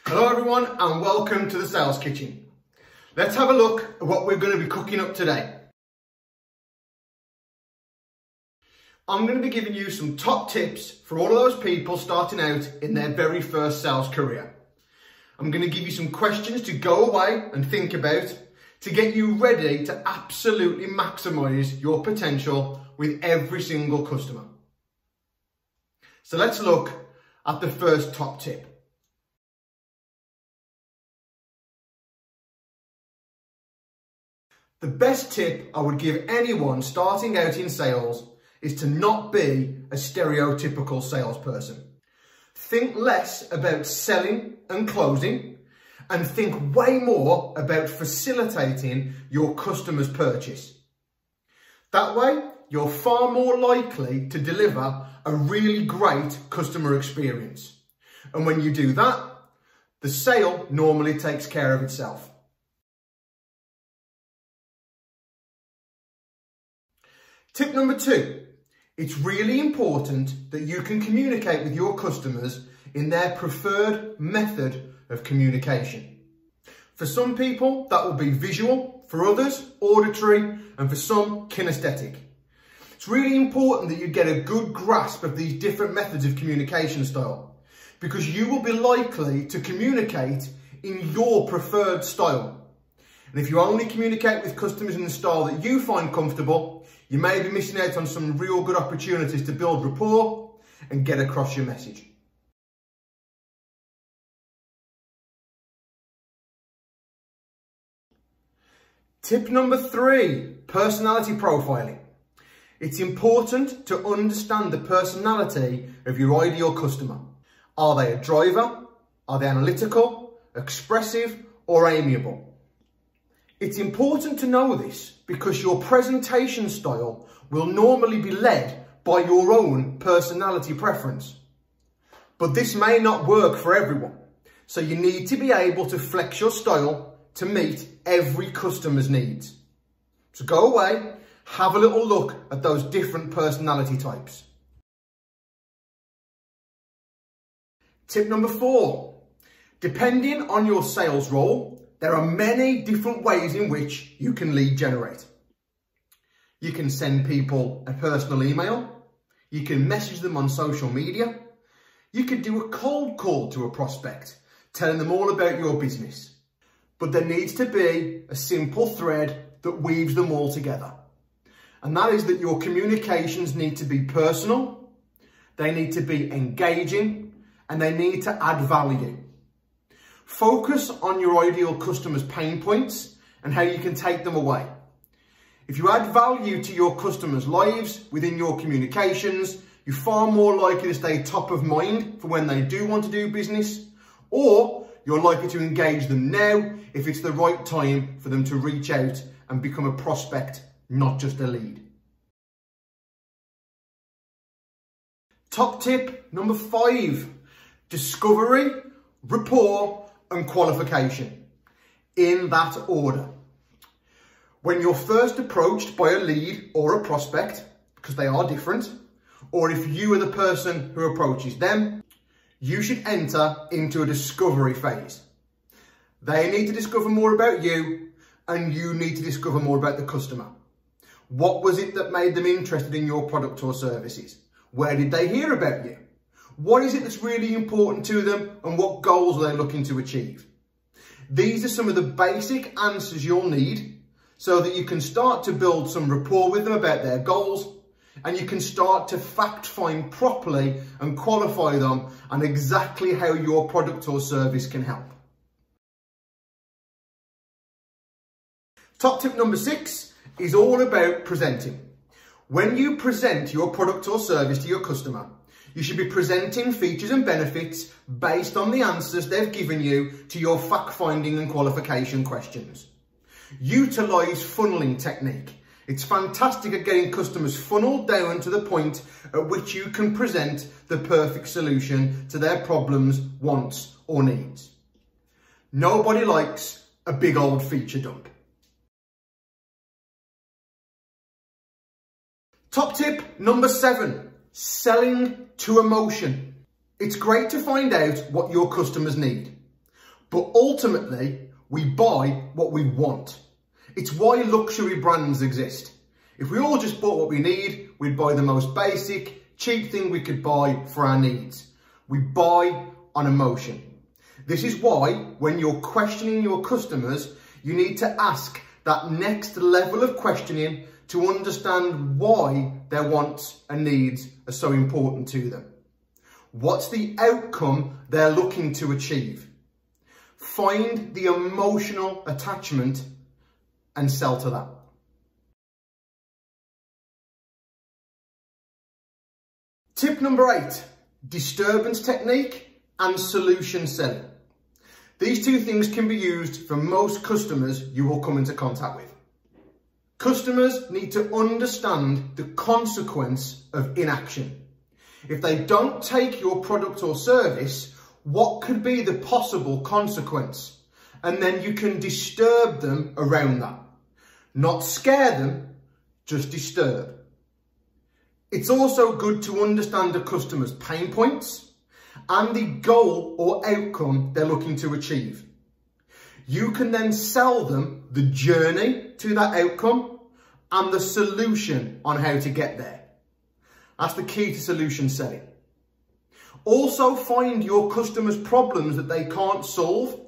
Hello everyone and welcome to the Sales Kitchen. Let's have a look at what we're going to be cooking up today. I'm going to be giving you some top tips for all of those people starting out in their very first sales career. I'm going to give you some questions to go away and think about to get you ready to absolutely maximise your potential with every single customer. So let's look at the first top tip. The best tip I would give anyone starting out in sales is to not be a stereotypical salesperson. Think less about selling and closing and think way more about facilitating your customer's purchase. That way, you're far more likely to deliver a really great customer experience. And when you do that, the sale normally takes care of itself. Tip number 2, it's really important that you can communicate with your customers in their preferred method of communication. For some people, that will be visual, for others, auditory, and for some, kinesthetic. It's really important that you get a good grasp of these different methods of communication style, because you will be likely to communicate in your preferred style. And if you only communicate with customers in the style that you find comfortable, you may be missing out on some real good opportunities to build rapport and get across your message. Tip number 3, personality profiling. It's important to understand the personality of your ideal customer. Are they a driver? Are they analytical, expressive, or amiable? It's important to know this because your presentation style will normally be led by your own personality preference. But this may not work for everyone, so you need to be able to flex your style to meet every customer's needs. So go away, have a little look at those different personality types. Tip number 4, depending on your sales role, there are many different ways in which you can lead generate. You can send people a personal email. You can message them on social media. You could do a cold call to a prospect, telling them all about your business. But there needs to be a simple thread that weaves them all together. And that is that your communications need to be personal, they need to be engaging, and they need to add value. Focus on your ideal customer's pain points and how you can take them away. If you add value to your customers' lives within your communications, you're far more likely to stay top of mind for when they do want to do business, or you're likely to engage them now if it's the right time for them to reach out and become a prospect, not just a lead. Top tip number 5, discovery, rapport, and qualification, in that order. When you're first approached by a lead or a prospect, because they are different, or if you are the person who approaches them, you should enter into a discovery phase. They need to discover more about you, and you need to discover more about the customer. What was it that made them interested in your product or services? Where did they hear about you? What is it that's really important to them and what goals are they looking to achieve? These are some of the basic answers you'll need so that you can start to build some rapport with them about their goals, and you can start to fact find properly and qualify them on exactly how your product or service can help. Top tip number 6 is all about presenting. When you present your product or service to your customer, you should be presenting features and benefits based on the answers they've given you to your fact-finding and qualification questions. Utilise funneling technique. It's fantastic at getting customers funneled down to the point at which you can present the perfect solution to their problems, wants, or needs. Nobody likes a big old feature dump. Top tip number 7, selling to emotion. It's great to find out what your customers need, But ultimately, we buy what we want. It's why luxury brands exist. If we all just bought what we need, we'd buy the most basic, cheap thing we could buy for our needs. We buy on emotion. This is why, when you're questioning your customers, you need to ask that next level of questioning to understand why their wants and needs are so important to them. What's the outcome they're looking to achieve? Find the emotional attachment and sell to that. Tip number 8, disturbance technique and solution selling. These two things can be used for most customers you will come into contact with. Customers need to understand the consequence of inaction. If they don't take your product or service, what could be the possible consequence? And then you can disturb them around that. Not scare them, just disturb. It's also good to understand the customer's pain points and the goal or outcome they're looking to achieve. You can then sell them the journey to that outcome and the solution on how to get there. That's the key to solution selling. Also find your customers' problems that they can't solve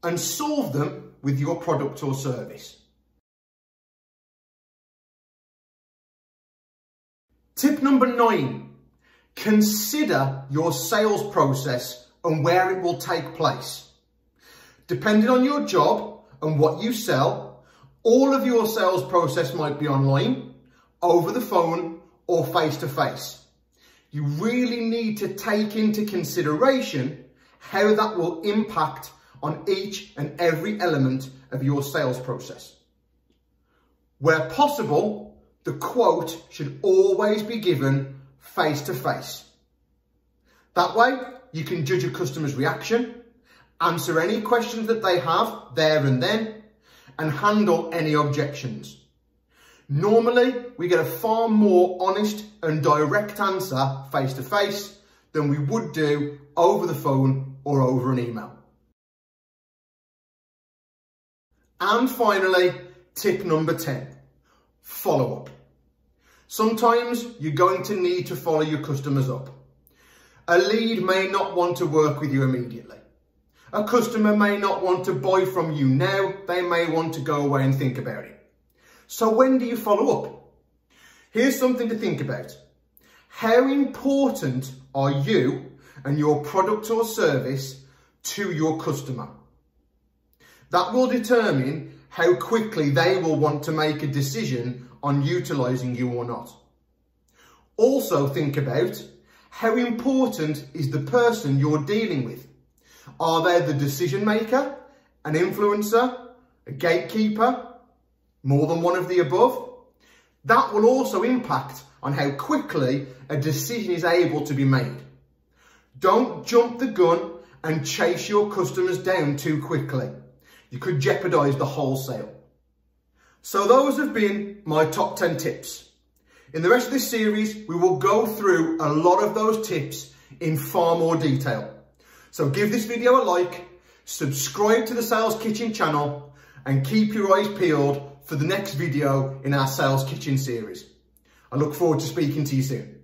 and solve them with your product or service. Tip number 9, consider your sales process and where it will take place. Depending on your job and what you sell, all of your sales process might be online, over the phone, or face-to-face. You really need to take into consideration how that will impact on each and every element of your sales process. Where possible, the quote should always be given face-to-face. That way, you can judge a customer's reaction, answer any questions that they have there and then, and handle any objections. Normally, we get a far more honest and direct answer face-to-face than we would do over the phone or over an email. And finally, tip number 10, follow up. Sometimes you're going to need to follow your customers up. A lead may not want to work with you immediately. A customer may not want to buy from you now. They may want to go away and think about it. So when do you follow up? Here's something to think about. How important are you and your product or service to your customer? That will determine how quickly they will want to make a decision on utilising you or not. Also think about how important is the person you're dealing with. Are they the decision maker, an influencer, a gatekeeper, more than one of the above? That will also impact on how quickly a decision is able to be made. Don't jump the gun and chase your customers down too quickly. You could jeopardise the whole sale. So those have been my top 10 tips. In the rest of this series, we will go through a lot of those tips in far more detail. So give this video a like, subscribe to the Sales Kitchen channel, and keep your eyes peeled for the next video in our Sales Kitchen series. I look forward to speaking to you soon.